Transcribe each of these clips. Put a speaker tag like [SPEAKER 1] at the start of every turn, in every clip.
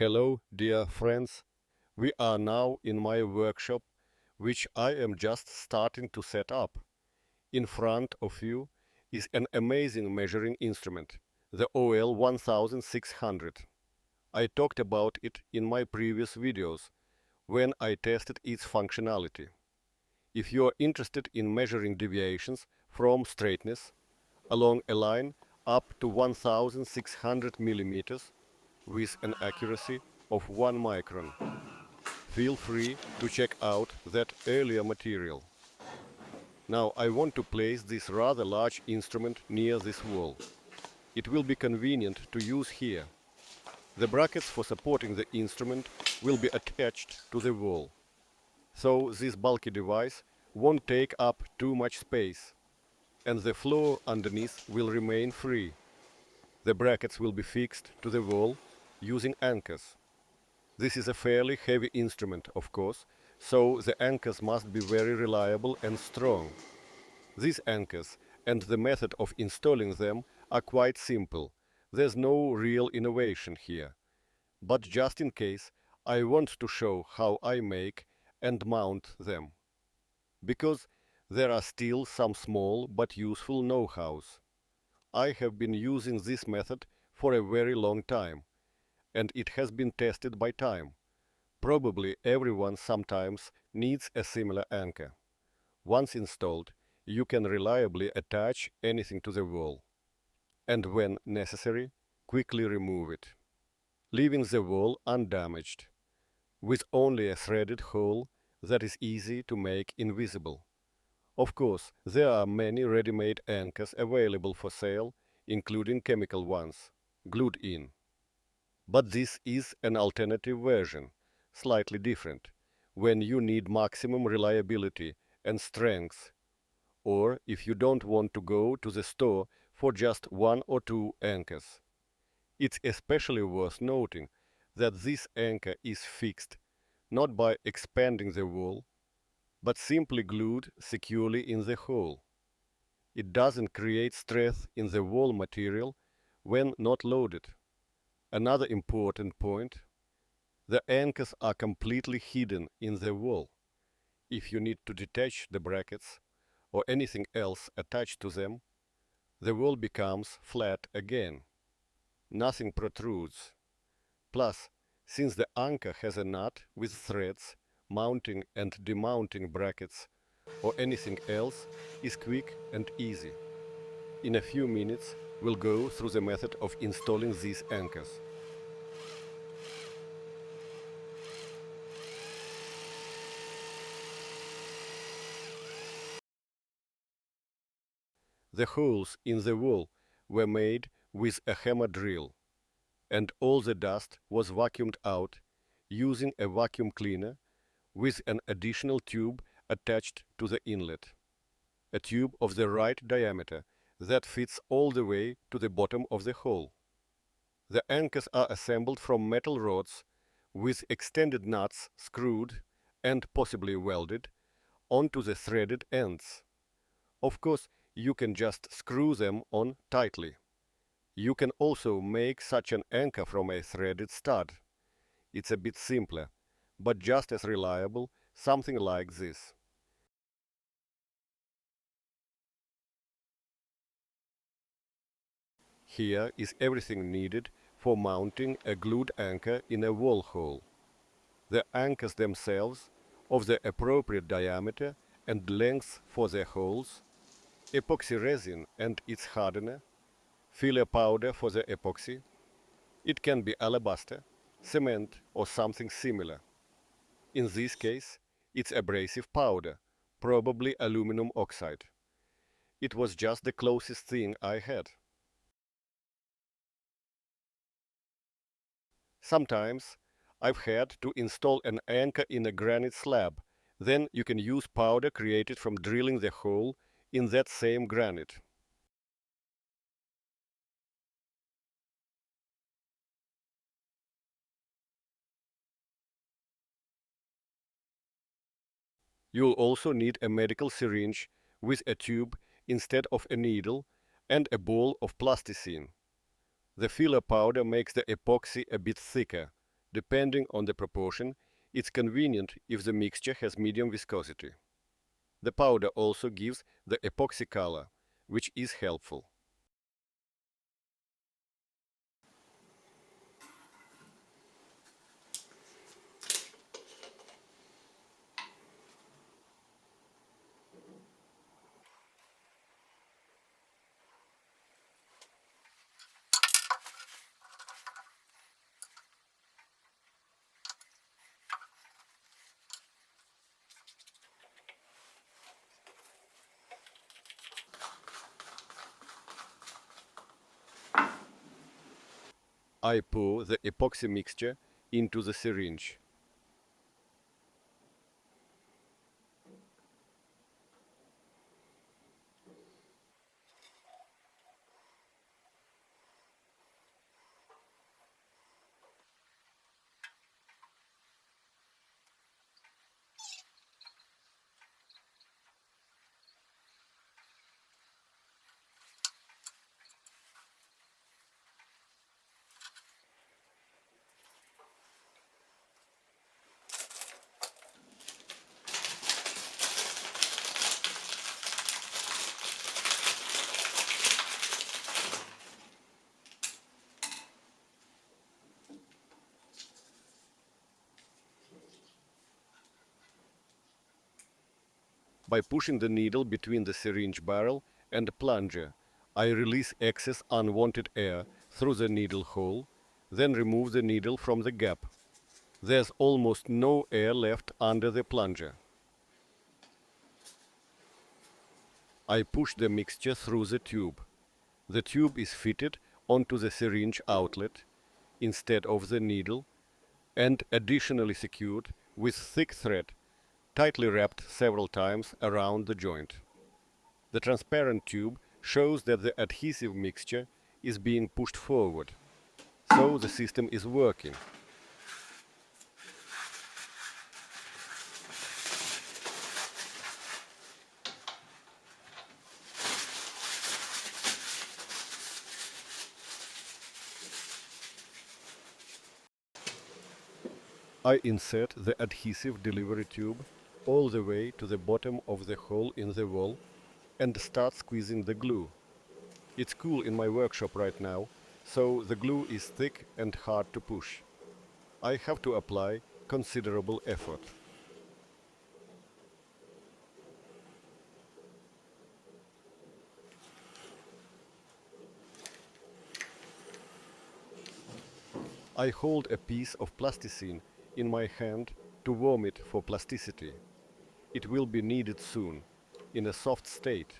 [SPEAKER 1] Hello, dear friends. We are now in my workshop, which I am just starting to set up. In front of you is an amazing measuring instrument, the OL 1600. I talked about it in my previous videos when I tested its functionality. If you are interested in measuring deviations from straightness along a line up to 1600 millimeters with an accuracy of 1 micron, feel free to check out that earlier material. Now I want to place this rather large instrument near this wall. It will be convenient to use here. The brackets for supporting the instrument will be attached to the wall, so this bulky device won't take up too much space, and the floor underneath will remain free. The brackets will be fixed to the wall using anchors. This is a fairly heavy instrument, of course, so the anchors must be very reliable and strong. These anchors and the method of installing them are quite simple. There's no real innovation here. But just in case, I want to show how I make and mount them. Because there are still some small but useful know-hows. I have been using this method for a very long time, and it has been tested by time. Probably everyone sometimes needs a similar anchor. Once installed, you can reliably attach anything to the wall, and when necessary, quickly remove it, leaving the wall undamaged, with only a threaded hole that is easy to make invisible. Of course, there are many ready-made anchors available for sale, including chemical ones, glued in. But this is an alternative version, slightly different, when you need maximum reliability and strength, or if you don't want to go to the store for just one or two anchors. It's especially worth noting that this anchor is fixed not by expanding the wall, but simply glued securely in the hole. It doesn't create stress in the wall material when not loaded. Another important point: the anchors are completely hidden in the wall. If you need to detach the brackets or anything else attached to them, the wall becomes flat again. Nothing protrudes. Plus, since the anchor has a nut with threads, mounting and demounting brackets or anything else is quick and easy. In a few minutes, we'll go through the method of installing these anchors. The holes in the wall were made with a hammer drill, and all the dust was vacuumed out using a vacuum cleaner with an additional tube attached to the inlet. A tube of the right diameter that fits all the way to the bottom of the hole. The anchors are assembled from metal rods with extended nuts screwed and possibly welded onto the threaded ends. Of course, you can just screw them on tightly. You can also make such an anchor from a threaded stud. It's a bit simpler, but just as reliable, something like this. Here is everything needed for mounting a glued anchor in a wall hole. The anchors themselves, of the appropriate diameter and length for their holes, epoxy resin and its hardener, filler powder for the epoxy. It can be alabaster, cement or something similar. In this case, it's abrasive powder, probably aluminum oxide. It was just the closest thing I had. Sometimes I've had to install an anchor in a granite slab. Then you can use powder created from drilling the hole in that same granite. You'll also need a medical syringe with a tube instead of a needle and a ball of plasticine. The filler powder makes the epoxy a bit thicker, Depending on the proportion, it's convenient if the mixture has medium viscosity. The powder also gives the epoxy color, which is helpful. I pour the epoxy mixture into the syringe. By pushing the needle between the syringe barrel and the plunger, I release excess unwanted air through the needle hole, then remove the needle from the gap. There's almost no air left under the plunger. I push the mixture through the tube. The tube is fitted onto the syringe outlet instead of the needle and additionally secured with thick thread, tightly wrapped several times around the joint. The transparent tube shows that the adhesive mixture is being pushed forward, so the system is working. I insert the adhesive delivery tube all the way to the bottom of the hole in the wall and start squeezing the glue. It's cool in my workshop right now, so the glue is thick and hard to push. I have to apply considerable effort. I hold a piece of plasticine in my hand to warm it for plasticity. It will be needed soon, in a soft state.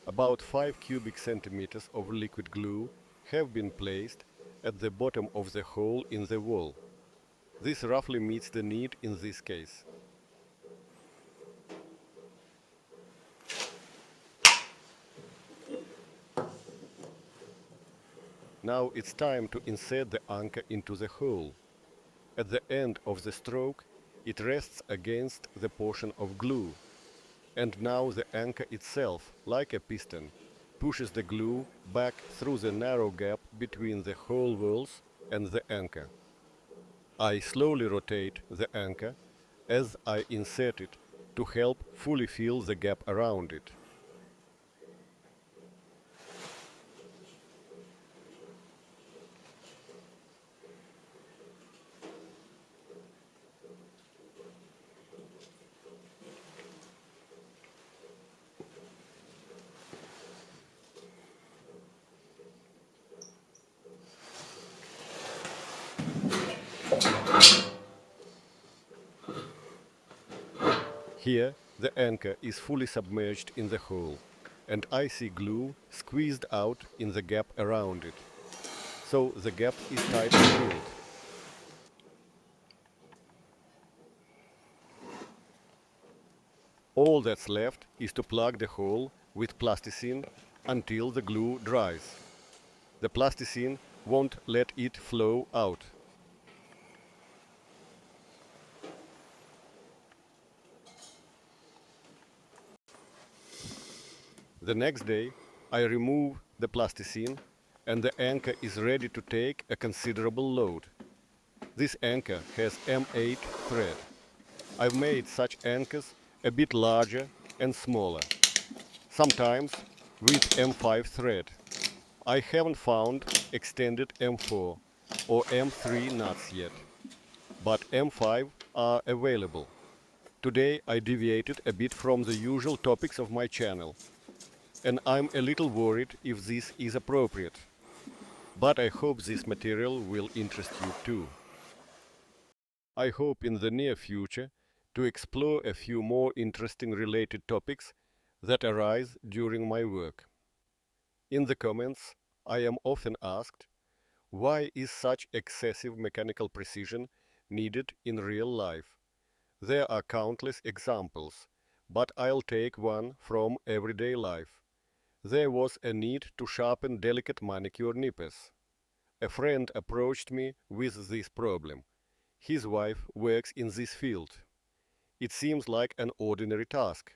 [SPEAKER 1] About 5 cubic centimeters of liquid glue have been placed at the bottom of the hole in the wall. This roughly meets the need in this case. Now it's time to insert the anchor into the hole. At the end of the stroke, it rests against the portion of glue. And now the anchor itself, like a piston, pushes the glue back through the narrow gap between the hole walls and the anchor. I slowly rotate the anchor as I insert it to help fully fill the gap around it. Here, the anchor is fully submerged in the hole, and I see glue squeezed out in the gap around it. So the gap is tightly filled. All that's left is to plug the hole with plasticine until the glue dries. The plasticine won't let it flow out. The next day, I remove the plasticine and the anchor is ready to take a considerable load. This anchor has M8 thread. I've made such anchors a bit larger and smaller, sometimes with M5 thread. I haven't found extended M4 or M3 nuts yet, but M5 are available. Today I deviated a bit from the usual topics of my channel, and I'm a little worried if this is appropriate. But I hope this material will interest you too. I hope in the near future to explore a few more interesting related topics that arise during my work. In the comments, I am often asked, why is such excessive mechanical precision needed in real life? There are countless examples, but I'll take one from everyday life. There was a need to sharpen delicate manicure nippers. A friend approached me with this problem. His wife works in this field. It seems like an ordinary task,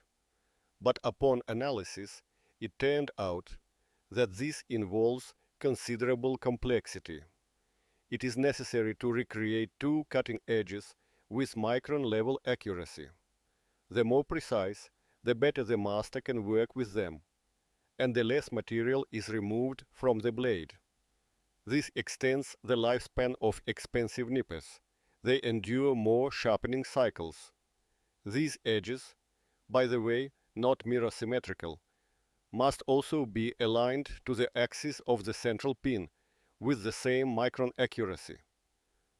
[SPEAKER 1] but upon analysis, it turned out that this involves considerable complexity. It is necessary to recreate two cutting edges with micron-level accuracy. The more precise, the better the master can work with them, and the less material is removed from the blade. This extends the lifespan of expensive nippers. They endure more sharpening cycles. These edges, by the way, not mirror symmetrical, must also be aligned to the axis of the central pin with the same micron accuracy.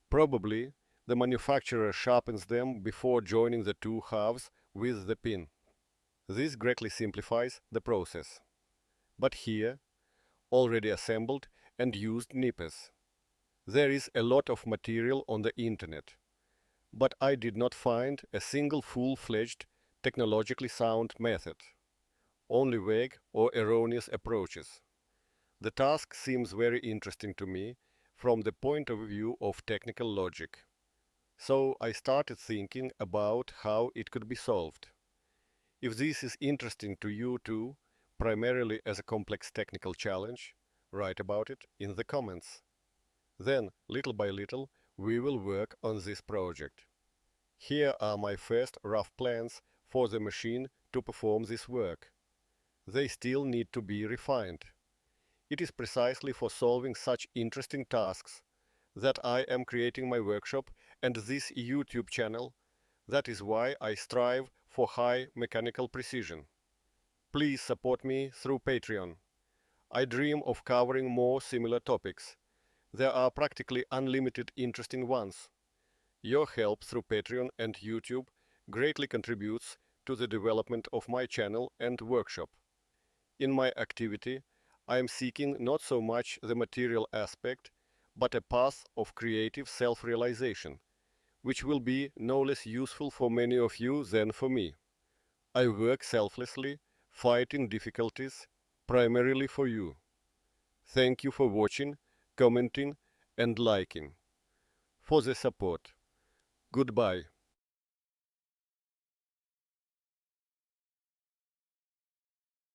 [SPEAKER 1] Probably, the manufacturer sharpens them before joining the two halves with the pin. This greatly simplifies the process. But here, already assembled and used nippers. There is a lot of material on the internet, but I did not find a single full-fledged, technologically sound method. Only vague or erroneous approaches. The task seems very interesting to me from the point of view of technical logic. So I started thinking about how it could be solved. If this is interesting to you too, primarily as a complex technical challenge, write about it in the comments. Then, little by little, we will work on this project. Here are my first rough plans for the machine to perform this work. They still need to be refined. It is precisely for solving such interesting tasks that I am creating my workshop and this YouTube channel. That is why I strive for high mechanical precision. Please support me through Patreon. I dream of covering more similar topics. There are practically unlimited interesting ones. Your help through Patreon and YouTube greatly contributes to the development of my channel and workshop. In my activity, I am seeking not so much the material aspect, but a path of creative self-realization, which will be no less useful for many of you than for me. I work selflessly, fighting difficulties, primarily for you. Thank you for watching, commenting, and liking. For the support. Goodbye.